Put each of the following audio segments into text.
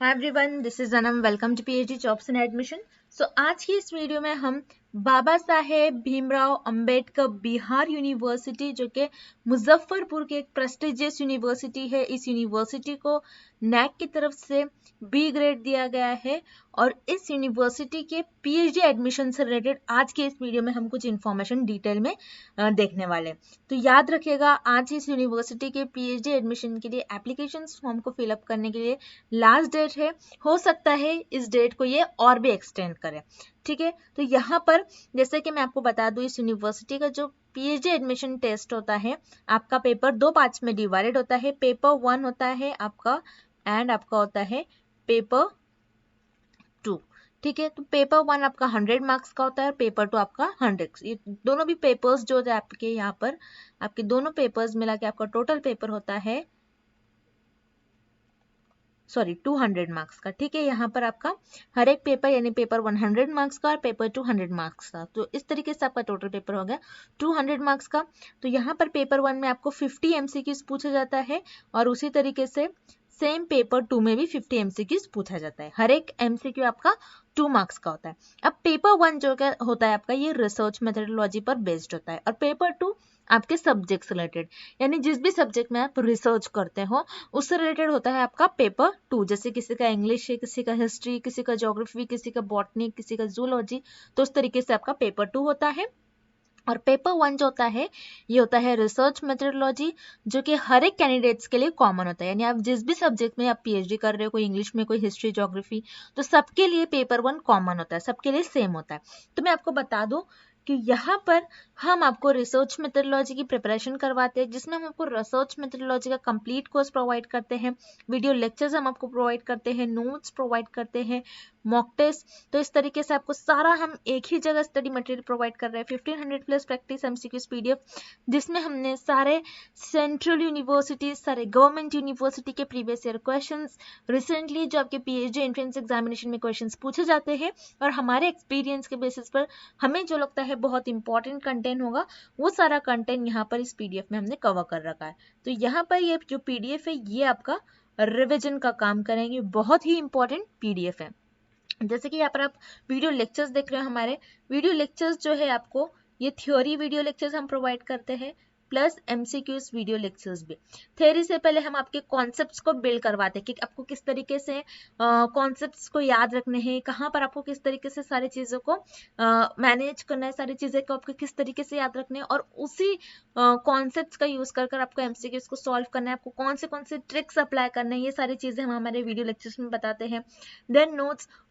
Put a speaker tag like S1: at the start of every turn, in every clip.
S1: Hi everyone, this is Anam. Welcome to PhD jobs and admission. आज की इस video में हम बाबा साहेब भीमराव अंबेडकर बिहार यूनिवर्सिटी, जो कि मुजफ्फरपुर की एक प्रेस्टिजियस यूनिवर्सिटी है, इस यूनिवर्सिटी को नैक की तरफ से बी ग्रेड दिया गया है और इस यूनिवर्सिटी के पीएचडी एडमिशन से रिलेटेड आज के इस वीडियो में हम कुछ इन्फॉर्मेशन डिटेल में देखने वाले। तो याद रखिएगा, आज इस यूनिवर्सिटी के पीएचडी एडमिशन के लिए एप्लीकेशन फॉर्म को फिलअप करने के लिए लास्ट डेट है। हो सकता है इस डेट को ये और भी एक्सटेंड करें, ठीक है। तो यहाँ पर जैसे कि मैं आपको बता दूं, इस यूनिवर्सिटी का जो पीएचडी एडमिशन टेस्ट होता है, आपका पेपर दो पार्ट्स में डिवाइडेड होता है। पेपर 1 होता है आपका एंड आपका होता है पेपर 2, ठीक है। तो पेपर 1 आपका 100 मार्क्स का होता है और पेपर 2 आपका 100। ये दोनों भी पेपर्स जो आपके यहाँ पर आपके दोनों पेपर्स मिला के आपका टोटल पेपर होता है 200 मार्क्स का, ठीक है। यहाँ पर आपका हर एक पेपर यानी पेपर 100 मार्क्स का और पेपर 200 मार्क्स का, तो इस तरीके से आपका टोटल पेपर हो गया 200 मार्क्स का। तो यहाँ पर पेपर 1 में आपको 50 एमसीक्यूज पूछा जाता है और उसी तरीके से सेम पेपर 2 में भी 50 एमसीक्यूज पूछा जाता है। हर एक एमसीक्यू आपका 2 मार्क्स का होता है। अब पेपर 1 जो क्या होता है आपका, ये रिसर्च मेथोडोलॉजी पर बेस्ड होता है और पेपर 2 आपके सब्जेक्ट से रिलेटेड, यानी जिस भी सब्जेक्ट में आप रिसर्च करते हो उससे रिलेटेड होता है आपका पेपर 2। जैसे किसी का इंग्लिश है, किसी का हिस्ट्री, किसी का ज्योग्राफी, किसी का बॉटनी, किसी का जूलॉजी, तो उस तरीके से आपका पेपर 2 होता है। और पेपर 1 जो होता है ये होता है रिसर्च मेथोडोलॉजी, जो कि हर एक कैंडिडेट्स के लिए कॉमन होता है। यानी आप जिस भी सब्जेक्ट में आप पीएचडी कर रहे हो, कोई इंग्लिश में, कोई हिस्ट्री, ज्योग्राफी, तो सबके लिए पेपर 1 कॉमन होता है, सबके लिए सेम होता है। तो मैं आपको बता दूं कि यहाँ पर हम आपको रिसर्च मेथोडोलॉजी की प्रिपरेशन करवाते हैं, जिसमें हम आपको रिसर्च मेथोडोलॉजी का कंप्लीट कोर्स प्रोवाइड करते हैं, वीडियो लेक्चर्स हम आपको प्रोवाइड करते हैं, नोट्स प्रोवाइड करते हैं, मॉक टेस्ट। तो इस तरीके से आपको सारा हम एक ही जगह स्टडी मटेरियल प्रोवाइड कर रहे हैं। 1500 प्लस प्रैक्टिस एमसीक्यूज पीडीएफ, जिसमें हमने सारे सेंट्रल यूनिवर्सिटी, सारे गवर्नमेंट यूनिवर्सिटी के प्रीवियस ईयर क्वेश्चंस, रिसेंटली जो आपके पीएचडी एंट्रेंस एग्जामिनेशन में क्वेश्चंस पूछे जाते हैं और हमारे एक्सपीरियंस के बेसिस पर हमें जो लगता है बहुत इंपॉर्टेंट कंटेंट होगा, वो सारा कंटेंट यहाँ पर इस पीडीएफ में हमने कवर कर रखा है। तो यहाँ पर ये जो पीडीएफ है ये आपका रिविजन का काम करेंगे, बहुत ही इंपॉर्टेंट पीडीएफ है। जैसे कि यहाँ पर आप वीडियो लेक्चर्स देख रहे हो, हमारे वीडियो लेक्चर्स जो है आपको ये थ्योरी वीडियो लेक्चर्स हम प्रोवाइड करते हैं प्लस एमसीक्यूज वीडियो लेक्चर्स भी। थ्योरी से पहले हम आपके कॉन्सेप्ट्स को बिल्ड करवाते हैं कि आपको किस तरीके से कॉन्सेप्ट्स को याद रखने हैं, कहाँ पर आपको किस तरीके से सारी चीज़ों को मैनेज करना है, सारी चीज़ें को आपको किस तरीके से याद रखने हैं और उसी कॉन्सेप्ट्स का यूज़ कर आपको एमसीक्यूज को सॉल्व करना है, आपको कौन से ट्रिक्स अप्लाई करना है, ये सारी चीज़ें हम हमारे वीडियो लेक्चर्स में बताते हैं। देन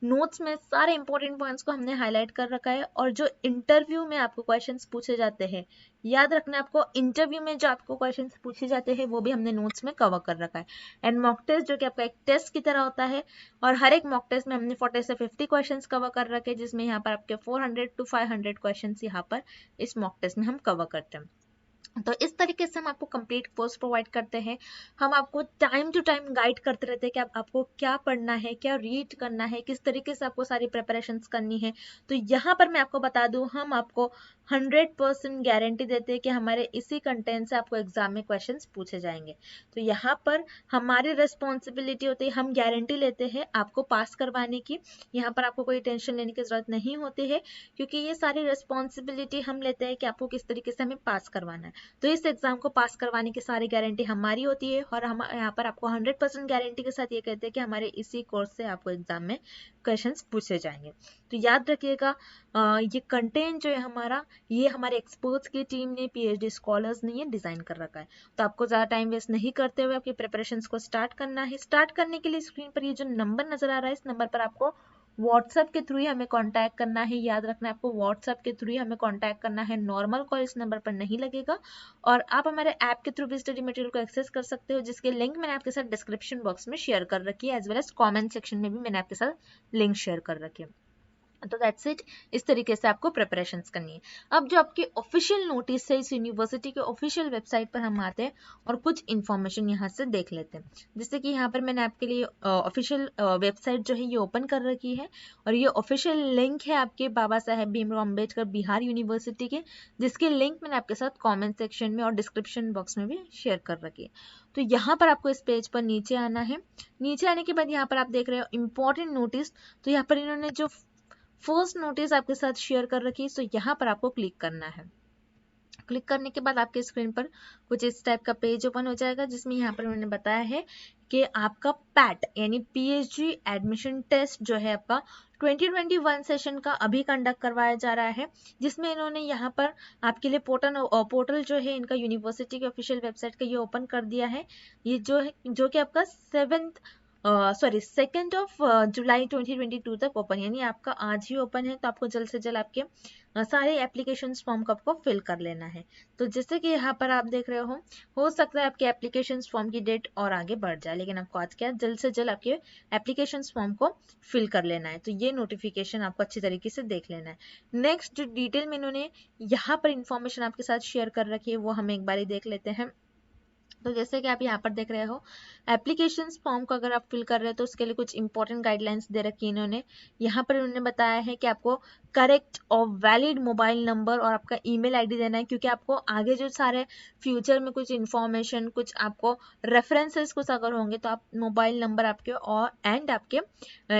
S1: नोट्स में सारे इंपॉर्टेंट पॉइंट्स को हमने हाईलाइट कर रखा है और जो इंटरव्यू में आपको क्वेश्चंस पूछे जाते हैं, याद रखना आपको, इंटरव्यू में जो आपको क्वेश्चंस पूछे जाते हैं वो भी हमने नोट्स में कवर कर रखा है। एंड मॉक टेस्ट जो कि आपका एक टेस्ट की तरह होता है और हर एक मॉक टेस्ट में हमने 40 से 50 क्वेश्चंस कवर कर रखे हैं, जिसमें यहाँ पर आपके 400 to 500 क्वेश्चंस यहाँ पर इस मॉक टेस्ट में हम कवर करते हैं। तो इस तरीके से हम आपको कंप्लीट कोर्स प्रोवाइड करते हैं। हम आपको टाइम टू टाइम गाइड करते रहते हैं कि आपको क्या पढ़ना है, क्या रीड करना है, किस तरीके से आपको सारी प्रिपरेशंस करनी है। तो यहाँ पर मैं आपको बता दूं, हम आपको 100% गारंटी देते हैं कि हमारे इसी कंटेंट से आपको एग्जाम में क्वेश्चंस पूछे जाएंगे। तो यहाँ पर हमारी रिस्पॉन्सिबिलिटी होती है, हम गारंटी लेते हैं आपको पास करवाने की। यहाँ पर आपको कोई टेंशन लेने की जरूरत नहीं होती है, क्योंकि ये सारी रिस्पॉन्सिबिलिटी हम लेते हैं कि आपको किस तरीके से हमें पास करवाना है। तो इस एग्जाम को पास करवाने की सारी गारंटी हमारी होती है और हम यहाँ पर आपको 100% गारंटी के साथ ये कहते हैं कि हमारे इसी कोर्स से आपको एग्जाम में क्वेश्चंस पूछे जाएंगे। तो याद रखिएगा, ये कंटेंट जो है हमारा, ये हमारे एक्सपर्ट्स की टीम ने, पीएचडी स्कॉलर्स ने ये डिजाइन कर रखा है। तो आपको ज़्यादा टाइम वेस्ट नहीं करते हुए आपकी प्रिपरेशंस को स्टार्ट करना है। स्टार्ट करने के लिए स्क्रीन पर ये जो नंबर नजर आ रहा है, इस नंबर पर आपको व्हाट्सएप के थ्रू ही हमें कांटेक्ट करना है। याद रखना है आपको व्हाट्सएप के थ्रू ही हमें कांटेक्ट करना है, नॉर्मल कॉल इस नंबर पर नहीं लगेगा। और आप हमारे ऐप के थ्रू भी स्टडी मटेरियल को एक्सेस कर सकते हो, जिसके लिंक मैंने आपके साथ डिस्क्रिप्शन बॉक्स में शेयर कर रखी है, as well as comment section में भी मैंने आपके साथ लिंक शेयर कर रखी है। तो दैट्स इट, इस तरीके से आपको प्रिपरेशंस करनी है। अब जो आपकी ऑफिशियल नोटिस है इस यूनिवर्सिटी के ऑफिशियल वेबसाइट पर हम आते हैं और कुछ इन्फॉर्मेशन यहाँ से देख लेते हैं। जैसे कि यहाँ पर मैंने आपके लिए ऑफिशियल वेबसाइट जो है ये ओपन कर रखी है और ये ऑफिशियल लिंक है आपके बाबा साहेब भीमराव अम्बेडकर बिहार यूनिवर्सिटी के, जिसके लिंक मैंने आपके साथ कॉमेंट सेक्शन में और डिस्क्रिप्शन बॉक्स में भी शेयर कर रखी है। तो यहाँ पर आपको इस पेज पर नीचे आना है। नीचे आने के बाद यहाँ पर आप देख रहे हो इंपॉर्टेंट नोटिस। तो यहाँ पर इन्होंने जो फर्स्ट नोटिस आपके साथ शेयर कर रखी है, तो यहाँ पर आपको क्लिक करना है। क्लिक करने के बाद आपके स्क्रीन पर कुछ इस टाइप का पेज ओपन हो जाएगा, जिसमें यहाँ पर उन्होंने बताया है कि आपका पैट यानी पीएचडी एडमिशन टेस्ट जो है आपका 2021 सेशन का अभी कंडक्ट करवाया जा रहा है, जिसमें इन्होंने यहाँ पर आपके लिए पोर्टल जो है इनका यूनिवर्सिटी के ऑफिशियल वेबसाइट का ये ओपन कर दिया है। ये जो है जो कि आपका 2 जुलाई 2022 तक ओपन, यानी आपका आज ही ओपन है। तो आपको जल्द से जल्द आपके सारे एप्लीकेशन फॉर्म को आपको फिल कर लेना है। तो जैसे कि यहाँ पर आप देख रहे हो सकता है आपके एप्लीकेशन फॉर्म की डेट और आगे बढ़ जाए, लेकिन आपको आज क्या जल्द से जल्द आपके एप्लीकेशन फॉर्म को फिल कर लेना है। तो ये नोटिफिकेशन आपको अच्छी तरीके से देख लेना है। नेक्स्ट जो डिटेल में इन्होंने यहाँ पर इंफॉर्मेशन आपके साथ शेयर कर रखी है वो हम एक बार देख लेते हैं। तो जैसे कि आप यहाँ पर देख रहे हो, एप्लीकेशन फॉर्म को अगर आप फिल कर रहे हो तो उसके लिए कुछ इंपॉर्टेंट गाइडलाइंस दे रखी है इन्होंने। यहाँ पर उन्होंने बताया है कि आपको करेक्ट और वैलिड मोबाइल नंबर और आपका ईमेल आईडी देना है, क्योंकि आपको आगे जो सारे फ्यूचर में कुछ इंफॉर्मेशन कुछ आपको रेफरेंसेस कुछ अगर होंगे तो आप मोबाइल नंबर आपके और एंड आपके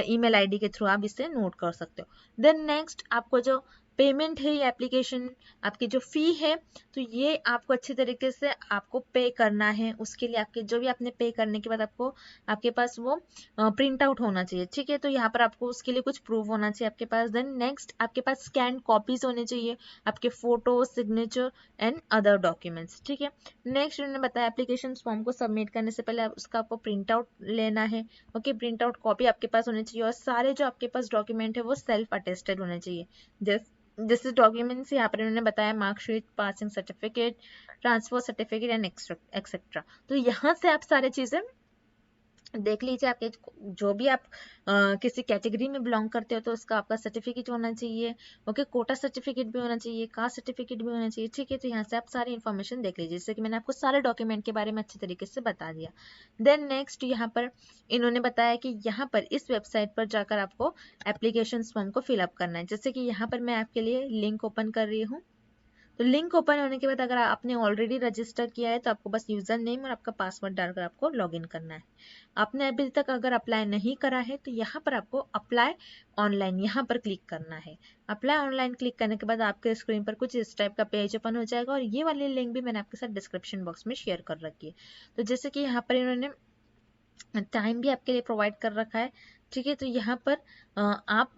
S1: ईमेल आईडी के थ्रू आप इसे नोट कर सकते हो। देन नेक्स्ट आपको जो पेमेंट है, ये एप्लीकेशन आपकी जो फी है तो ये आपको अच्छी तरीके से आपको पे करना है। उसके लिए आपके जो भी आपने पे करने के बाद आपको आपके पास वो प्रिंट आउट होना चाहिए, ठीक है। तो यहाँ पर आपको उसके लिए कुछ प्रूफ होना चाहिए आपके पास। देन नेक्स्ट आपके पास स्कैन कॉपीज होने चाहिए, आपके photo, signature and other documents, ठीक है। नेक्स्ट उन्होंने बताया एप्लीकेशन फॉर्म को सबमिट करने से पहले उसका आपको प्रिंट आउट लेना है। ओके, प्रिंट आउट कॉपी आपके पास होनी चाहिए और सारे जो आपके पास डॉक्यूमेंट है वो सेल्फ अटेस्टेड होने चाहिए। जैसे डॉक्यूमेंट्स यहाँ पर इन्होंने बताया marksheet, passing certificate, transfer certificate and etcetera. तो यहाँ से आप सारी चीजें देख लीजिए। आपके जो भी आप किसी कैटेगरी में बिलोंग करते हो तो उसका आपका सर्टिफिकेट होना चाहिए। ओके, कोटा सर्टिफिकेट भी होना चाहिए, कास्ट सर्टिफिकेट भी होना चाहिए, ठीक है। तो यहाँ से आप सारी इन्फॉर्मेशन देख लीजिए, जैसे कि मैंने आपको सारे डॉक्यूमेंट के बारे में अच्छे तरीके से बता दिया। देन नेक्स्ट यहाँ पर इन्होंने बताया कि यहाँ पर इस वेबसाइट पर जाकर आपको एप्लीकेशन फॉर्म को फिलअप करना है। जैसे कि यहाँ पर मैं आपके लिए लिंक ओपन कर रही हूँ। तो लिंक ओपन होने के बाद अगर आपने ऑलरेडी रजिस्टर किया है तो आपको बस यूजर नेम और आपका पासवर्ड डालकर आपको लॉगिन करना है। आपने अभी तक अगर अप्लाई नहीं करा है तो यहाँ पर आपको अप्लाई ऑनलाइन यहाँ पर क्लिक करना है। अप्लाई ऑनलाइन क्लिक करने के बाद आपके स्क्रीन पर कुछ इस टाइप का पेज ओपन हो जाएगा और ये वाली लिंक भी मैंने आपके साथ डिस्क्रिप्शन बॉक्स में शेयर कर रखी है। तो जैसे कि यहाँ पर इन्होंने टाइम भी आपके लिए प्रोवाइड कर रखा है, ठीक है। तो यहाँ पर आप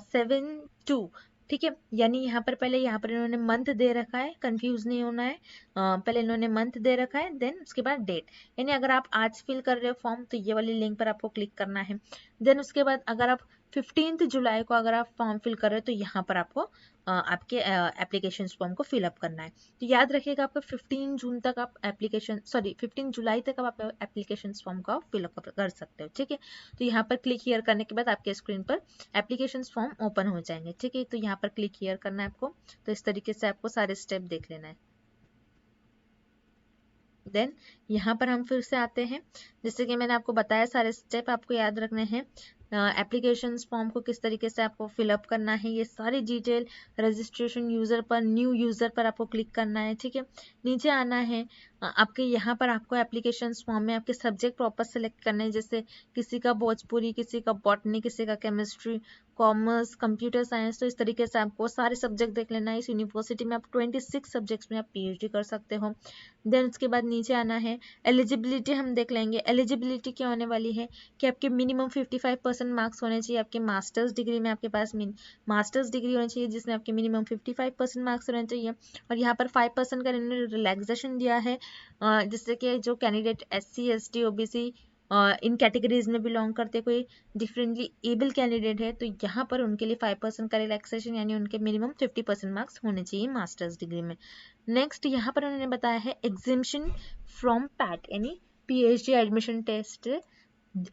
S1: 7/2, ठीक है, यानी यहाँ पर पहले यहाँ पर इन्होंने मंथ दे रखा है, कंफ्यूज नहीं होना है। पहले इन्होंने मंथ दे रखा है, देन उसके बाद डेट, यानी अगर आप आज फिल कर रहे हो फॉर्म तो ये वाली लिंक पर आपको क्लिक करना है। देन उसके बाद अगर आप 15 जुलाई को अगर आप फॉर्म फिल कर रहे हो तो यहाँ पर आपको आपके एप्लीकेशन फॉर्म को फिलअप करना है। तो याद रखिएगा आपको 15 जुलाई तक आप एप्लीकेशन फॉर्म का फिलअप कर सकते हो, ठीक है। तो यहाँ पर क्लिक हियर करने के बाद आपके स्क्रीन पर एप्लीकेशन फॉर्म ओपन हो जाएंगे, ठीक है। तो यहाँ पर क्लिक हियर करना है आपको। तो इस तरीके से आपको सारे स्टेप देख लेना है। देन यहाँ पर हम फिर से आते हैं, जैसे कि मैंने आपको बताया सारे स्टेप आपको याद रखने हैं। एप्लीकेशन फॉर्म को किस तरीके से आपको फिलअप करना है, ये सारी डिटेल रजिस्ट्रेशन यूजर पर, न्यू यूजर पर आपको क्लिक करना है, ठीक है। नीचे आना है, आपके यहाँ पर आपको एप्लीकेशन फॉर्म में आपके सब्जेक्ट प्रॉपर सेलेक्ट करने हैं, जैसे किसी का भोजपुरी, किसी का बॉटनी, किसी का केमिस्ट्री, कॉमर्स, कंप्यूटर साइंस। तो इस तरीके से आपको सारे सब्जेक्ट देख लेना है। इस यूनिवर्सिटी में आप 26 सब्जेक्ट्स में आप पीएचडी कर सकते हो। देन उसके बाद नीचे आना है, एलिजिबिलिटी हम देख लेंगे। एलिजिबिलिटी क्या होने वाली है कि आपके मिनिमम 55% मार्क्स होने चाहिए आपके मास्टर्स डिग्री में, आपके पास मास्टर्स डिग्री होनी चाहिए जिसमें आपके मिनिमम 55% मार्क्स होने चाहिए। और यहाँ पर 5% का इन्होंने रिलैक्सेशन दिया है, जिससे कि जो कैंडिडेट SC ST OBC इन कैटेगरीज में बिलोंग करते कोई डिफरेंटली एबल कैंडिडेट है तो यहाँ पर उनके लिए 5% का रिलैक्सेशन, यानी उनके मिनिमम 50% मार्क्स होने चाहिए मास्टर्स डिग्री में। नेक्स्ट यहाँ पर उन्होंने बताया है एग्जिम्पशन फ्रॉम पैट यानी पीएचडी एडमिशन टेस्ट।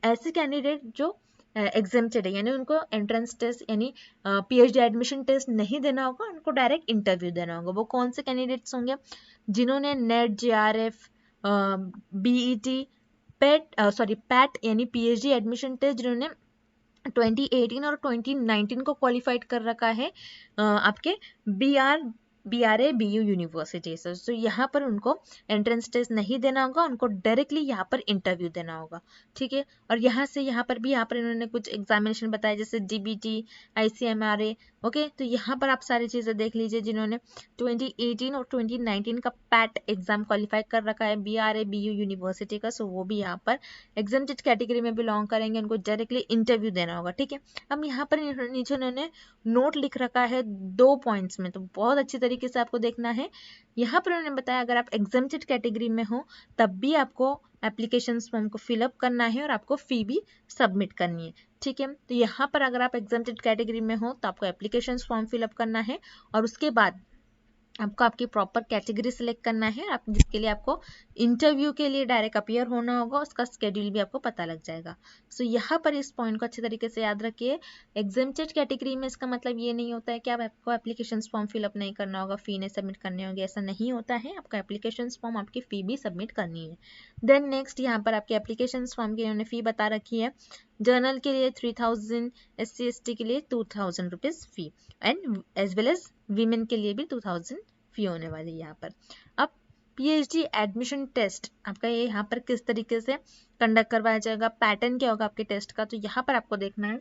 S1: ऐसे कैंडिडेट जो एग्जेम्प्टेड है, यानी उनको एंट्रेंस टेस्ट यानी पीएचडी एडमिशन टेस्ट नहीं देना होगा, उनको डायरेक्ट इंटरव्यू देना होगा। वो कौन से कैंडिडेट्स होंगे? जिन्होंने नेट, जेआरएफ, बीईटी, पैट यानी पीएचडी एडमिशन टेस्ट जिन्होंने 2018 और 2019 को क्वालिफाइड कर रखा है आपके BRA BU यूनिवर्सिटी से। तो यहाँ पर उनको एंट्रेंस टेस्ट नहीं देना होगा, उनको डायरेक्टली यहाँ पर इंटरव्यू देना होगा, ठीक है। और यहाँ पर इन्होंने कुछ एग्जामिनेशन बताया, जैसे DBT, ICMRA, ओके। तो यहाँ पर आप सारी चीज़ें देख लीजिए। जिन्होंने 2018 और 2019 का पैट एग्जाम क्वालिफाई कर रखा है BRA BU यूनिवर्सिटी का, सो वो भी यहाँ पर एग्जेम्प्टेड कैटेगरी में बिलोंग करेंगे, उनको डायरेक्टली इंटरव्यू देना होगा, ठीक है। अब यहाँ पर नीचे उन्होंने नोट लिख रखा है 2 पॉइंट्स में, तो बहुत अच्छी तरीके से आपको देखना है। यहाँ पर उन्होंने बताया अगर आप एग्जेम्प्टेड कैटेगरी में हो तब भी आपको एप्लीकेशन फॉर्म को फिलअप करना है और आपको फी भी सबमिट करनी है, ठीक है। तो यहाँ पर अगर आप एग्जेम्प्टेड कैटेगरी में हो तो आपको एप्लीकेशन फॉर्म फिलअप करना है और उसके बाद आपको आपकी प्रॉपर कैटेगरी सिलेक्ट करना है, आप जिसके लिए आपको इंटरव्यू के लिए डायरेक्ट अपीयर होना होगा, उसका स्केड्यूल भी आपको पता लग जाएगा। सो यहाँ पर इस पॉइंट को अच्छे तरीके से याद रखिए। एग्जेम्प्टेड कैटेगरी में इसका मतलब ये नहीं होता है कि आपको एप्लीकेशन फॉर्म फिलअप नहीं करना होगा, फी नहीं सबमिट करनी होगी, ऐसा नहीं होता है। आपका एप्लीकेशन फॉर्म, आपकी फी भी सबमिट करनी है। देन नेक्स्ट यहाँ पर आपके एप्लीकेशन फॉर्म की उन्होंने फी बता रखी है। जर्नल के लिए 3000, SC/ST के लिए 2000 rupees fee, and as well as women के लिए भी 2000 फी होने वाली है यहाँ पर। अब पीएचडी एडमिशन टेस्ट आपका ये यहाँ पर किस तरीके से कंडक्ट करवाया जाएगा, पैटर्न क्या होगा आपके टेस्ट का, तो यहाँ पर आपको देखना है।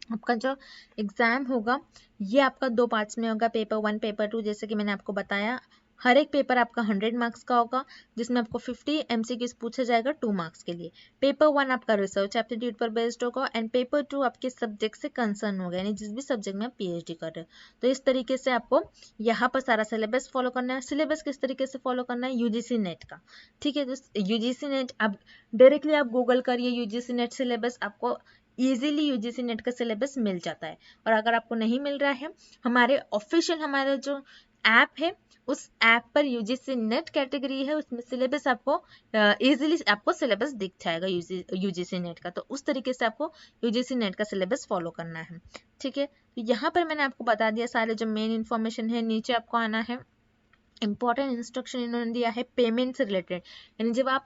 S1: आपका जो एग्जाम होगा ये आपका 2 पार्ट्स में होगा, पेपर 1, पेपर 2। जैसे कि मैंने आपको बताया हर एक पेपर आपका 100 मार्क्स का होगा, जिसमें आपको 50 MCQs पूछा जाएगा 2 मार्क्स के लिए। पेपर 1 आपका रिसर्च एप्टीट्यूड पर बेस्ड होगा एंड पेपर 2 आपके सब्जेक्ट से कंसर्न होगा, यानी जिस भी सब्जेक्ट में आप पीएचडी कर रहे हो। तो इस तरीके से आपको यहाँ पर सारा सिलेबस फॉलो करना है। सिलेबस किस तरीके से फॉलो करना है? यूजीसी नेट का, ठीक है। तो यूजीसी नेट आप डायरेक्टली आप गूगल करिए, यूजीसी नेट सिलेबस, आपको इजीली यूजीसी नेट का सिलेबस मिल जाता है। और अगर आपको नहीं मिल रहा है, हमारे ऑफिशियल हमारा जो ऐप है उस ऐप पर यूजीसी नेट कैटेगरी है, उसमें सिलेबस आपको इजीली आपको सिलेबस दिख जाएगा यूजीसी नेट का। तो उस तरीके से आपको यूजीसी नेट का सिलेबस फॉलो करना है, ठीक है। तो यहाँ पर मैंने आपको बता दिया सारे जो मेन इन्फॉर्मेशन है। नीचे आपको आना है, इंपॉर्टेंट इंस्ट्रक्शन इन्होंने दिया है पेमेंट से रिलेटेड, यानी जब आप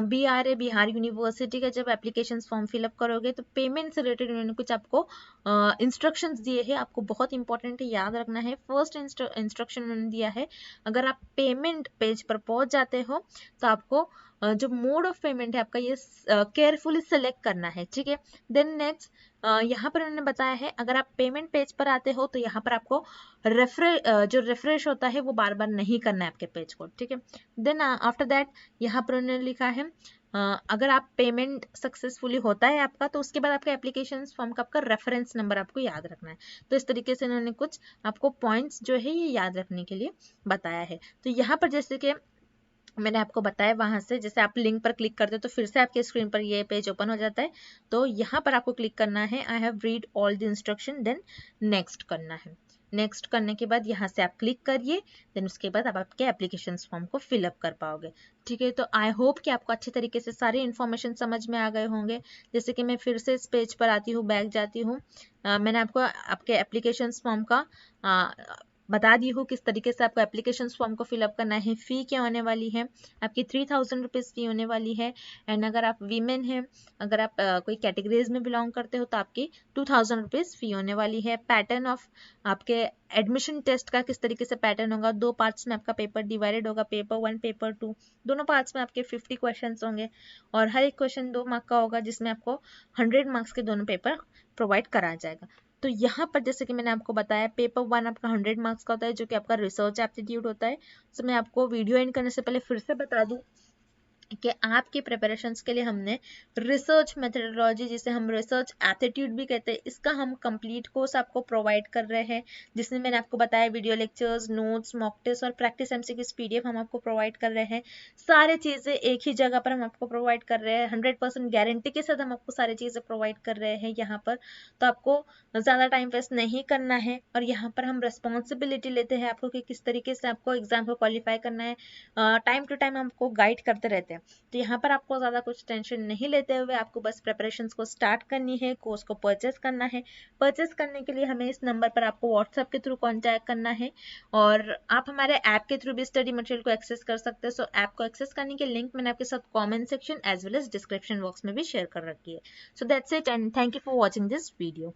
S1: BRA बिहार यूनिवर्सिटी का जब एप्लीकेशन फॉर्म फिलअप करोगे तो पेमेंट से रिलेटेड इन्होंने कुछ आपको इंस्ट्रक्शंस दिए हैं, आपको बहुत इंपॉर्टेंट है, याद रखना है। फर्स्ट इंस्ट्रक्शन उन्होंने दिया है, अगर आप पेमेंट पेज पर पहुंच जाते हो तो आपको जो मोड ऑफ पेमेंट है आपका ये केयरफुली सेलेक्ट करना है, ठीक है। देन नेक्स्ट यहाँ पर उन्होंने बताया है अगर आप पेमेंट पेज पर आते हो तो यहाँ पर आपको जो रिफ्रेश होता है वो बार बार नहीं करना है आपके पेज को, ठीक है। देन आफ्टर दैट यहाँ पर उन्होंने लिखा है अगर आप पेमेंट सक्सेसफुली होता है आपका तो उसके बाद आपका एप्लीकेशन फॉर्म का आपका रेफरेंस नंबर आपको याद रखना है। तो इस तरीके से इन्होंने कुछ आपको पॉइंट्स जो है ये याद रखने के लिए बताया है। तो यहाँ पर जैसे कि मैंने आपको बताया, वहां से जैसे आप लिंक पर क्लिक करते हो तो फिर से आपके स्क्रीन पर ये पेज ओपन हो जाता है। तो यहाँ पर आपको क्लिक करना है I have read all the instruction, then next करना है। नेक्स्ट करने के बाद यहाँ से आप क्लिक करिए, देन उसके बाद आप आपके एप्लीकेशन फॉर्म को फिलअप कर पाओगे, ठीक है। तो आई होप कि आपको अच्छे तरीके से सारी इन्फॉर्मेशन समझ में आ गए होंगे। जैसे कि मैं फिर से इस पेज पर आती हूँ, बैक जाती हूँ, मैंने आपको आपके एप्लीकेशन फॉर्म का बता दी हूँ किस तरीके से आपको एप्लीकेशन फॉर्म को फिलअप करना है। फ़ी क्या होने वाली है आपकी 3000 रुपीज़ फ़ी होने वाली है। एंड अगर आप वीमेन हैं, अगर आप कोई कैटेगरीज में बिलोंग करते हो तो आपकी 2000 रुपीज़ फ़ी होने वाली है। पैटर्न ऑफ आपके एडमिशन टेस्ट का किस तरीके से पैटर्न होगा, 2 पार्ट्स में आपका पेपर डिवाइडेड होगा, पेपर 1, पेपर 2, दोनों पार्ट्स में आपके 50 क्वेश्चन होंगे और हर एक क्वेश्चन 2 मार्क का होगा, जिसमें आपको 100 मार्क्स के दोनों पेपर प्रोवाइड कराया जाएगा। तो यहाँ पर जैसे कि मैंने आपको बताया पेपर 1 आपका 100 मार्क्स का होता है, जो कि आपका रिसर्च एप्टीट्यूड होता है। तो मैं आपको वीडियो एंड करने से पहले फिर से बता दूं कि आपकी प्रिपरेशंस के लिए हमने रिसर्च मेथडोलॉजी, जिसे हम रिसर्च एप्टीट्यूड भी कहते हैं, इसका हम कंप्लीट कोर्स आपको प्रोवाइड कर रहे हैं, जिसमें मैंने आपको बताया video lectures, notes, mock test और प्रैक्टिस MCQs PDF हम आपको प्रोवाइड कर रहे हैं। सारी चीज़ें एक ही जगह पर हम आपको प्रोवाइड कर रहे हैं, 100% गारंटी के साथ हम आपको सारी चीज़ें प्रोवाइड कर रहे हैं यहाँ पर। तो आपको ज़्यादा टाइम वेस्ट नहीं करना है और यहाँ पर हम रिस्पॉन्सिबिलिटी लेते हैं आपको कि किस तरीके से आपको एग्जाम को क्वालिफाई करना है। टाइम टू टाइम हमको गाइड करते रहते हैं। हैं। तो यहाँ पर आपको ज़्यादा कुछ टेंशन नहीं लेते हुए आपको बस प्रिपरेशंस को स्टार्ट करनी है, कोर्स को परचेस करना है। परचेस करने के लिए हमें इस नंबर पर आपको व्हाट्सएप के थ्रू कॉन्टैक्ट करना है और आप हमारे ऐप के थ्रू भी स्टडी मटेरियल को एक्सेस कर सकते हैं। सो ऐप को एक्सेस करने के लिंक मैंने आपके साथ comment section as well as description box में भी शेयर कर रखी है। So that's it and thank you for watching this video.